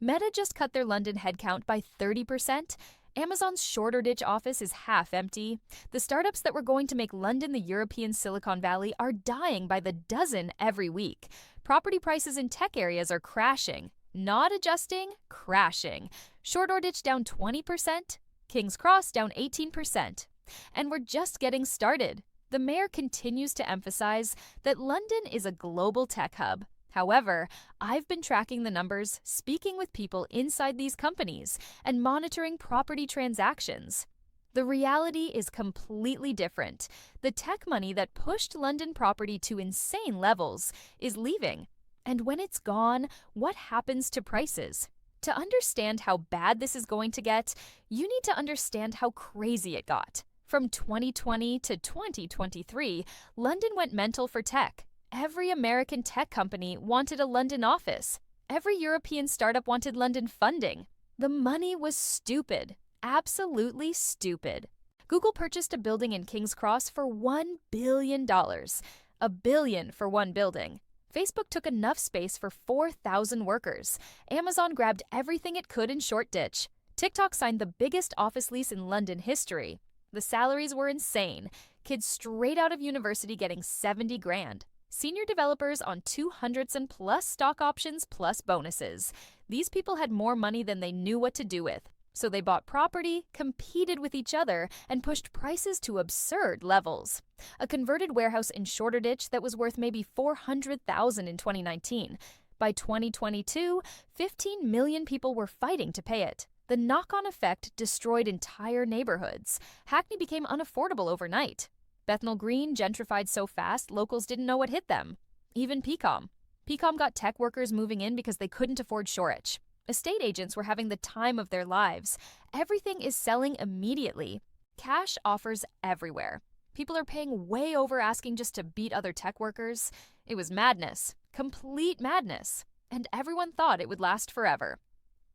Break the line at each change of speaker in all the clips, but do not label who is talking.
Meta just cut their London headcount by 30%. Amazon's Shoreditch office is half empty. The startups that were going to make London the European Silicon Valley are dying by the dozen every week. Property prices in tech areas are crashing. Not adjusting, crashing. Shoreditch down 20%, King's Cross down 18%. And we're just getting started. The mayor continues to emphasize that London is a global tech hub. However, I've been tracking the numbers, speaking with people inside these companies, and monitoring property transactions. The reality is completely different. The tech money that pushed London property to insane levels is leaving. And when it's gone, what happens to prices? To understand how bad this is going to get, you need to understand how crazy it got. From 2020 to 2023, London went mental for tech. Every American tech company wanted a London office. Every European startup wanted London funding. The money was stupid. Absolutely stupid. Google purchased a building in King's Cross for $1 billion. $1 billion for one building. Facebook took enough space for 4,000 workers. Amazon grabbed everything it could in Shoreditch. TikTok signed the biggest office lease in London history. The salaries were insane. Kids straight out of university getting 70 grand. Senior developers on 200s and plus stock options plus bonuses. These people had more money than they knew what to do with. So they bought property, competed with each other, and pushed prices to absurd levels. A converted warehouse in Shoreditch that was worth maybe $400,000 in 2019. By 2022, 15 million people were fighting to pay it. The knock-on effect destroyed entire neighborhoods. Hackney became unaffordable overnight. Bethnal Green gentrified so fast, locals didn't know what hit them. Even Peacom. Peacom got tech workers moving in because they couldn't afford Shoreditch. Estate agents were having the time of their lives. Everything is selling immediately. Cash offers everywhere. People are paying way over asking just to beat other tech workers. It was madness. Complete madness. And everyone thought it would last forever.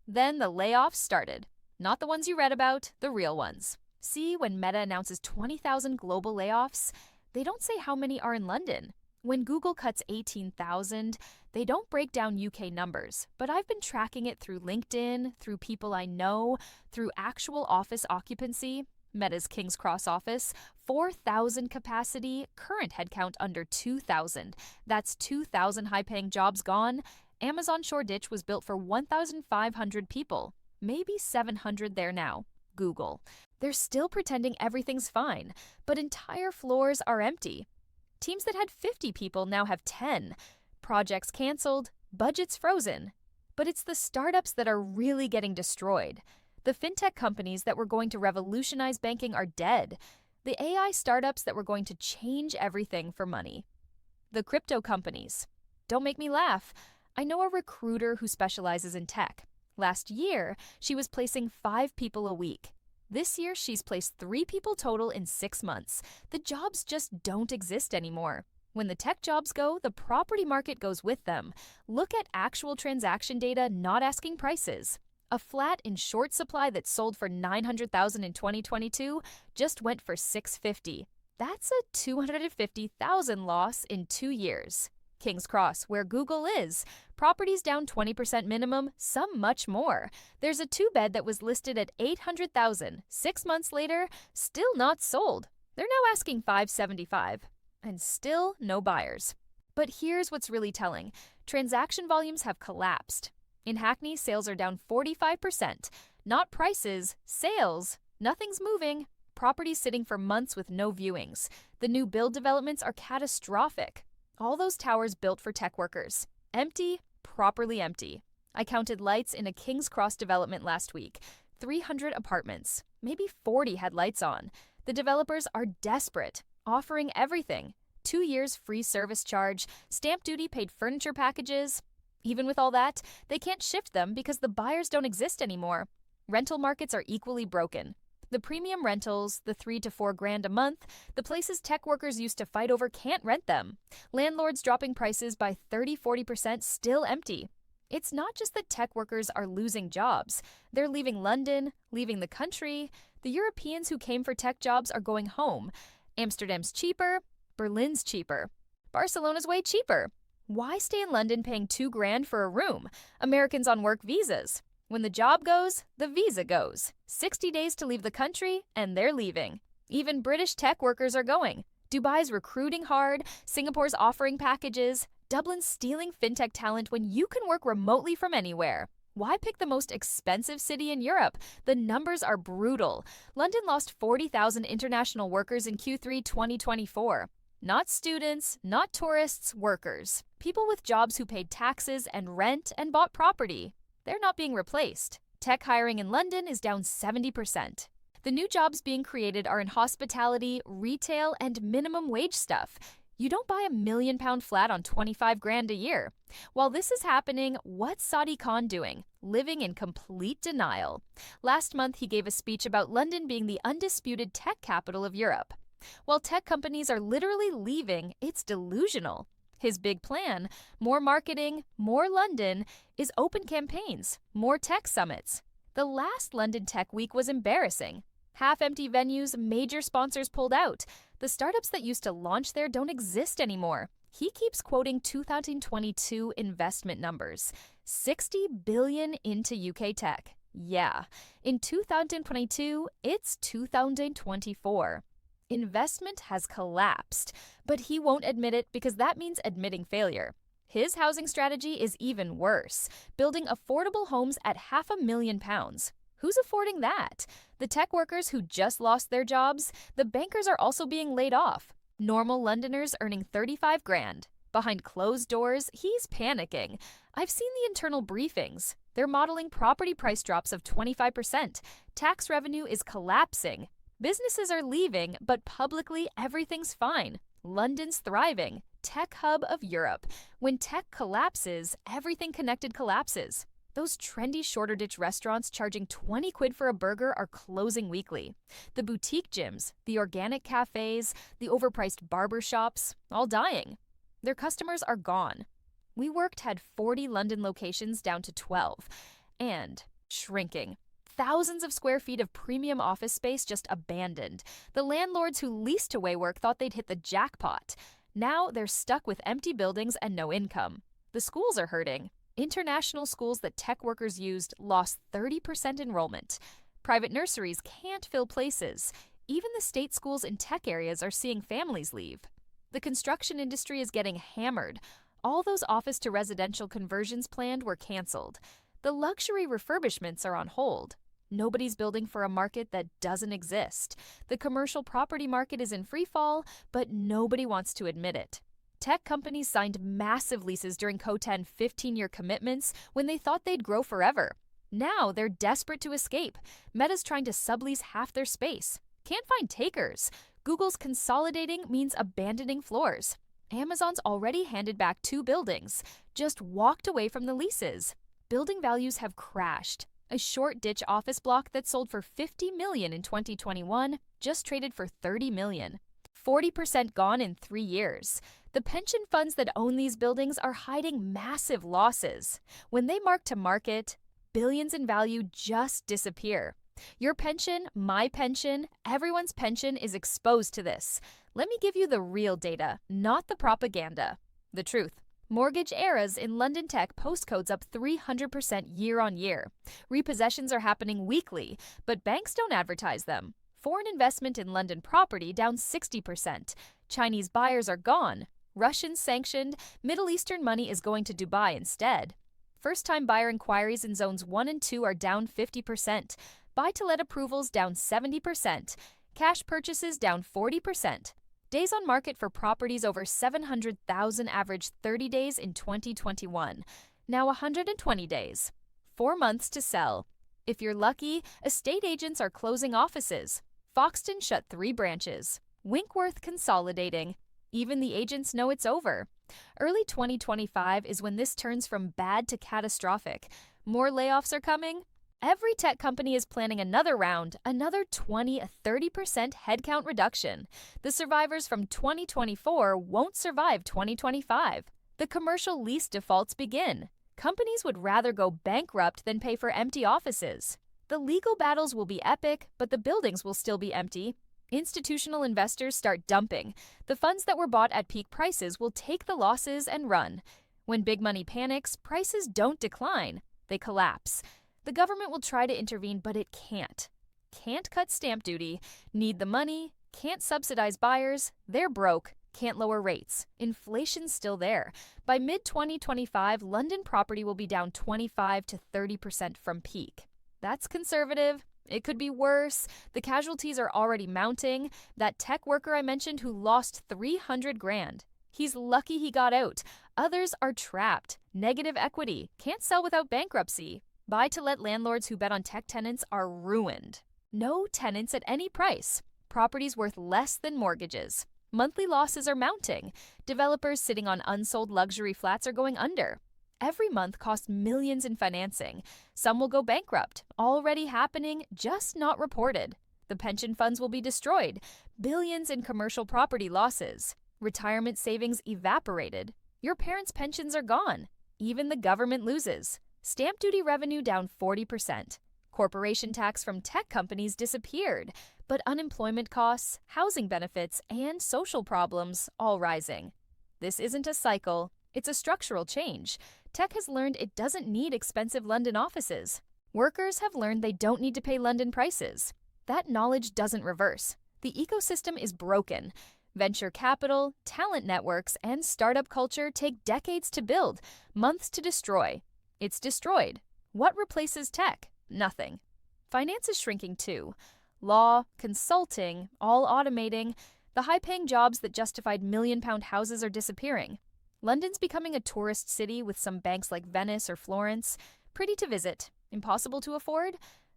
Then the layoffs started. Not the ones you read about, the real ones. See, when Meta announces 20,000 global layoffs, they don't say how many are in London. When Google cuts 18,000, they don't break down UK numbers, but I've been tracking it through LinkedIn, through people I know, through actual office occupancy. Meta's King's Cross office, 4,000 capacity, current headcount under 2,000. That's 2,000 high-paying jobs gone. Amazon Shoreditch was built for 1,500 people, maybe 700 there now. Google. They're still pretending everything's fine, but entire floors are empty. Teams that had 50 people now have 10. Projects canceled, budgets frozen. But it's the startups that are really getting destroyed. The fintech companies that were going to revolutionize banking are dead. The AI startups that were going to change everything for money. The crypto companies. Don't make me laugh. I know a recruiter who specializes in tech. Last year, she was placing 5 people a week. This year, she's placed 3 people total in 6 months. The jobs just don't exist anymore. When the tech jobs go, the property market goes with them. Look at actual transaction data, not asking prices. A flat in short supply that sold for $900,000 in 2022 just went for $650,000. That's a $250,000 loss in 2 years. King's Cross, where Google is. Properties down 20% minimum, some much more. There's a 2-bed that was listed at $800,000. 6 months later, still not sold. They're now asking $575,000. And still no buyers. But here's what's really telling. Transaction volumes have collapsed. In Hackney, sales are down 45%. Not prices, sales. Nothing's moving. Properties sitting for months with no viewings. The new build developments are catastrophic. All those towers built for tech workers. Empty, properly empty. I counted lights in a King's Cross development last week. 300 apartments. Maybe 40 had lights on. The developers are desperate, offering everything. 2 years free service charge, stamp duty paid furniture packages. Even with all that, they can't shift them because the buyers don't exist anymore. Rental markets are equally broken. The premium rentals, the $3 to $4 grand a month, the places tech workers used to fight over can't rent them. Landlords dropping prices by 30-40%, still empty. It's not just that tech workers are losing jobs. They're leaving London, leaving the country. The Europeans who came for tech jobs are going home. Amsterdam's cheaper, Berlin's cheaper. Barcelona's way cheaper. Why stay in London paying $2,000 for a room? Americans on work visas. When the job goes, the visa goes. 60 days to leave the country, and they're leaving. Even British tech workers are going. Dubai's recruiting hard, Singapore's offering packages, Dublin's stealing fintech talent when you can work remotely from anywhere. Why pick the most expensive city in Europe? The numbers are brutal. London lost 40,000 international workers in Q3 2024. Not students, not tourists, workers. People with jobs who paid taxes and rent and bought property. They're not being replaced. Tech hiring in London is down 70%. The new jobs being created are in hospitality, retail, and minimum wage stuff. You don't buy a £1 million flat on $25,000 a year. While this is happening, what's Saudi Khan doing? Living in complete denial. Last month, he gave a speech about London being the undisputed tech capital of Europe. While tech companies are literally leaving, it's delusional. His big plan, more marketing, more London, is open campaigns, more tech summits. The last London Tech Week was embarrassing. Half-empty venues, major sponsors pulled out. The startups that used to launch there don't exist anymore. He keeps quoting 2022 investment numbers. $60 billion into UK tech. Yeah, in 2022, it's 2024. Investment has collapsed, but he won't admit it because that means admitting failure. His housing strategy is even worse, building affordable homes at £500,000. Who's affording that? The tech workers who just lost their jobs? The bankers are also being laid off. Normal Londoners earning $35,000. Behind closed doors, he's panicking. I've seen the internal briefings. They're modeling property price drops of 25%. Tax revenue is collapsing. Businesses are leaving, but publicly everything's fine. London's thriving. Tech hub of Europe. When tech collapses, everything connected collapses. Those trendy Shoreditch restaurants charging 20 quid for a burger are closing weekly. The boutique gyms, the organic cafes, the overpriced barber shops, all dying. Their customers are gone. WeWork had 40 London locations down to 12. And shrinking. Thousands of square feet of premium office space just abandoned. The landlords who leased to WeWork thought they'd hit the jackpot. Now they're stuck with empty buildings and no income. The schools are hurting. International schools that tech workers used lost 30% enrollment. Private nurseries can't fill places. Even the state schools in tech areas are seeing families leave. The construction industry is getting hammered. All those office to residential conversions planned were canceled. The luxury refurbishments are on hold. Nobody's building for a market that doesn't exist. The commercial property market is in free fall, but nobody wants to admit it. Tech companies signed massive leases during COVID 15-year commitments when they thought they'd grow forever. Now they're desperate to escape. Meta's trying to sublease half their space. Can't find takers. Google's consolidating means abandoning floors. Amazon's already handed back 2 buildings, just walked away from the leases. Building values have crashed. A Shoreditch office block that sold for $50 million in 2021 just traded for $30 million. 40% gone in 3 years. The pension funds that own these buildings are hiding massive losses. When they mark to market, billions in value just disappear. Your pension, my pension, everyone's pension is exposed to this. Let me give you the real data, not the propaganda. The truth. Mortgage eras in London tech postcodes up 300% year on year. Repossessions are happening weekly, but banks don't advertise them. Foreign investment in London property down 60%. Chinese buyers are gone. Russians sanctioned. Middle Eastern money is going to Dubai instead. First-time buyer inquiries in zones 1 and 2 are down 50%. Buy-to-let approvals down 70%. Cash purchases down 40%. Days on market for properties over 700,000 averaged 30 days in 2021. Now 120 days. 4 months to sell. If you're lucky, estate agents are closing offices. Foxton shut 3 branches. Winkworth consolidating. Even the agents know it's over. Early 2025 is when this turns from bad to catastrophic. More layoffs are coming. Every tech company is planning another round, another 20-30% headcount reduction. The survivors from 2024 won't survive 2025. The commercial lease defaults begin. Companies would rather go bankrupt than pay for empty offices. The legal battles will be epic, but the buildings will still be empty. Institutional investors start dumping. The funds that were bought at peak prices will take the losses and run. When big money panics, prices don't decline, they collapse. The government will try to intervene, but it can't. Can't cut stamp duty, need the money, can't subsidize buyers, they're broke, can't lower rates. Inflation's still there. By mid-2025, London property will be down 25 to 30% from peak. That's conservative. It could be worse. The casualties are already mounting. That tech worker I mentioned who lost 300 grand. He's lucky he got out. Others are trapped. Negative equity. Can't sell without bankruptcy. Buy-to-let landlords who bet on tech tenants are ruined. No tenants at any price. Properties worth less than mortgages. Monthly losses are mounting. Developers sitting on unsold luxury flats are going under. Every month costs millions in financing. Some will go bankrupt, already happening, just not reported. The pension funds will be destroyed. Billions in commercial property losses. Retirement savings evaporated. Your parents' pensions are gone. Even the government loses. Stamp duty revenue down 40%. Corporation tax from tech companies disappeared. But unemployment costs, housing benefits, and social problems all rising. This isn't a cycle. It's a structural change. Tech has learned it doesn't need expensive London offices. Workers have learned they don't need to pay London prices. That knowledge doesn't reverse. The ecosystem is broken. Venture capital, talent networks, and startup culture take decades to build, months to destroy. It's destroyed. What replaces tech? Nothing. Finance is shrinking too. Law, consulting, all automating. The high-paying jobs that justified million-pound houses are disappearing. London's becoming a tourist city with some banks like Venice or Florence. Pretty to visit, impossible to afford.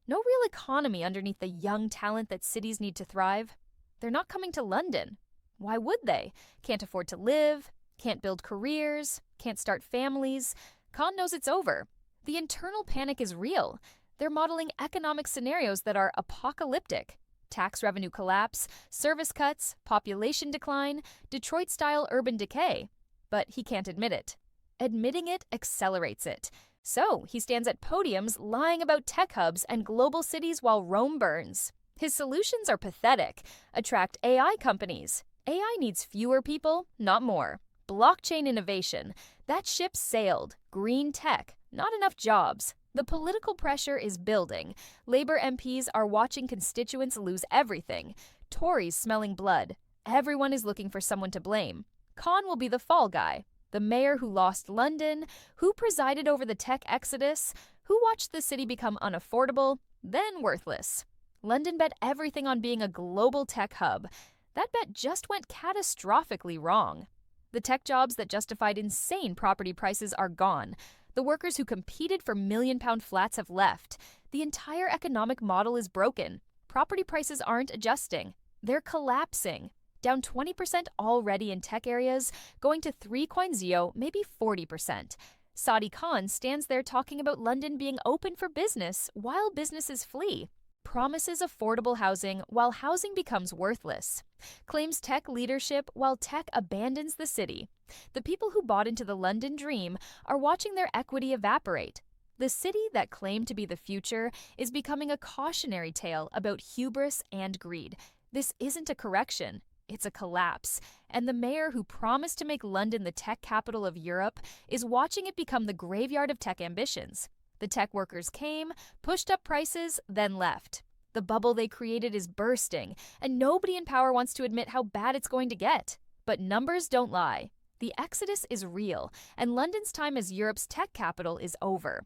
No real economy underneath the young talent that cities need to thrive. They're not coming to London. Why would they? Can't afford to live, can't build careers, can't start families. Khan knows it's over. The internal panic is real. They're modeling economic scenarios that are apocalyptic. Tax revenue collapse, service cuts, population decline, Detroit-style urban decay. But he can't admit it. Admitting it accelerates it. So he stands at podiums lying about tech hubs and global cities while Rome burns. His solutions are pathetic. Attract AI companies. AI needs fewer people, not more. Blockchain innovation. That ship sailed. Green tech. Not enough jobs. The political pressure is building. Labour MPs are watching constituents lose everything. Tories smelling blood. Everyone is looking for someone to blame. Khan will be the fall guy. The mayor who lost London, who presided over the tech exodus, who watched the city become unaffordable, then worthless. London bet everything on being a global tech hub. That bet just went catastrophically wrong. The tech jobs that justified insane property prices are gone. The workers who competed for million-pound flats have left. The entire economic model is broken. Property prices aren't adjusting. They're collapsing. Down 20% already in tech areas, going to 3.0, maybe 40%. Saudi Khan stands there talking about London being open for business while businesses flee. Promises affordable housing while housing becomes worthless. Claims tech leadership while tech abandons the city. The people who bought into the London dream are watching their equity evaporate. The city that claimed to be the future is becoming a cautionary tale about hubris and greed. This isn't a correction. It's a collapse, and the mayor who promised to make London the tech capital of Europe is watching it become the graveyard of tech ambitions. The tech workers came, pushed up prices, then left. The bubble they created is bursting, and nobody in power wants to admit how bad it's going to get. But numbers don't lie. The exodus is real, and London's time as Europe's tech capital is over.